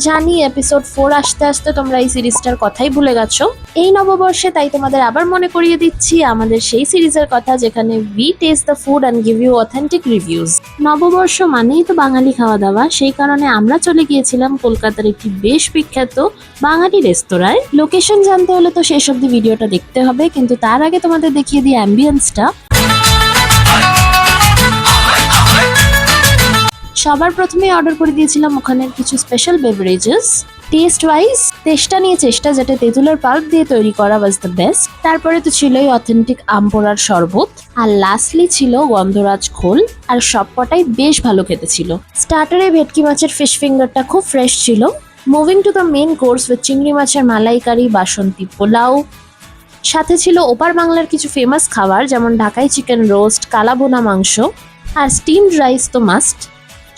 জানি এপিসোড 4 আসতে আসতে তোমরা এই সিরিজটার কথাই ভুলে গেছো। এই নববর্ষে তাই তোমাদের আবার মনে করিয়ে দিচ্ছি আমাদের সেই সিরিজের কথা যেখানে we test the food and give you authentic reviews. নববর্ষ মানেই তো বাঙালি খাওয়া দাওয়া, সেই কারণে আমরা চলে গিয়েছিলাম কলকাতার একটি বেশ বিখ্যাত বাঙালি রেস্তোরাঁয়। লোকেশন জানতে হলে তো শেষ অব্দি ভিডিওটা দেখতে হবে, কিন্তু তার আগে তোমাদের দেখিয়ে দিই অ্যাম্বিয়েন্সটা। সবার প্রথমে অর্ডার করে দিয়েছিলাম ওখানের কিছু স্পেশাল বেভারেজেস। টেস্ট ওয়াইজ তেষ্টা নিয়ে চেষ্টা, যেটা তেঁতুলের পাল্প দিয়ে তৈরি করা ওয়াজ দ্য বেস্ট। তারপরে তো ছিলই অথেন্টিক আমপোড়ার শরবত, আর লাস্টলি ছিল গন্ধরাজ খোল, আর সবকটাই বেশ ভালো খেতে ছিল। স্টার্টারে ভেটকি মাছের ফিশ ফিঙ্গারটা খুব ফ্রেশ ছিল। Moving to the main course with চিংড়ি মাছের মালাইকারি, বাসন্তী পোলাও, সাথে ছিল ওপার বাংলার কিছু ফেমাস খাবার যেমন ঢাকাই চিকেন রোস্ট, কালাবোনা মাংস, আর স্টিমড রাইস তো মাস্ট।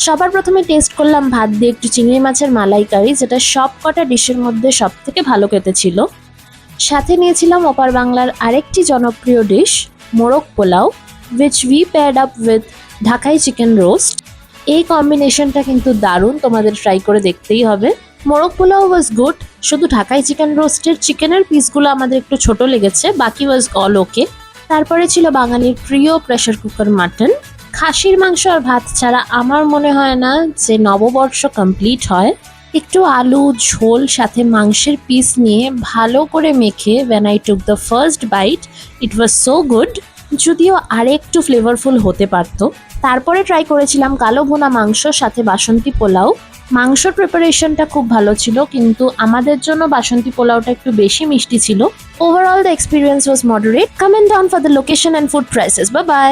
সবার প্রথমে টেস্ট করলাম ভাত দিয়ে একটু চিংড়ি মাছের মালাইকারি, যেটা সব কটা ডিশের মধ্যে সব থেকে ভালো খেতে ছিল। সাথে নিয়েছিলাম ওপার বাংলার আরেকটি জনপ্রিয় ডিশ মোরগ pulao, which we paired up with ঢাকাই চিকেন রোস্ট। এই কম্বিনেশনটা কিন্তু দারুণ, তোমাদের ট্রাই করে দেখতেই হবে। মোরগ পোলাও ওয়াজ গুড, শুধু ঢাকাই চিকেন রোস্টের চিকেনের পিসগুলো আমাদের একটু ছোট লেগেছে, বাকি ওয়াজ অল ওকে। তারপরে ছিল বাঙালির প্রিয় প্রেশার কুকার মাটন। খাসির মাংস আর ভাত ছাড়া আমার মনে হয় না যে নববর্ষ কমপ্লিট হয়। একটু আলু ঝোল সাথে মাংসের পিস নিয়ে ভালো করে মেখে when I took the first bite, it was so good, যদিও আরেকটু ফ্লেভারফুল হতে পারতো। তারপরে ট্রাই করেছিলাম কালো ভুনা মাংস সাথে বাসন্তী পোলাও। মাংসর প্রিপারেশনটা খুব ভালো ছিল, কিন্তু আমাদের জন্য বাসন্তী পোলাওটা একটু বেশি মিষ্টি ছিল। Overall the experience was moderate. Comment down for the location and food prices. Bye bye.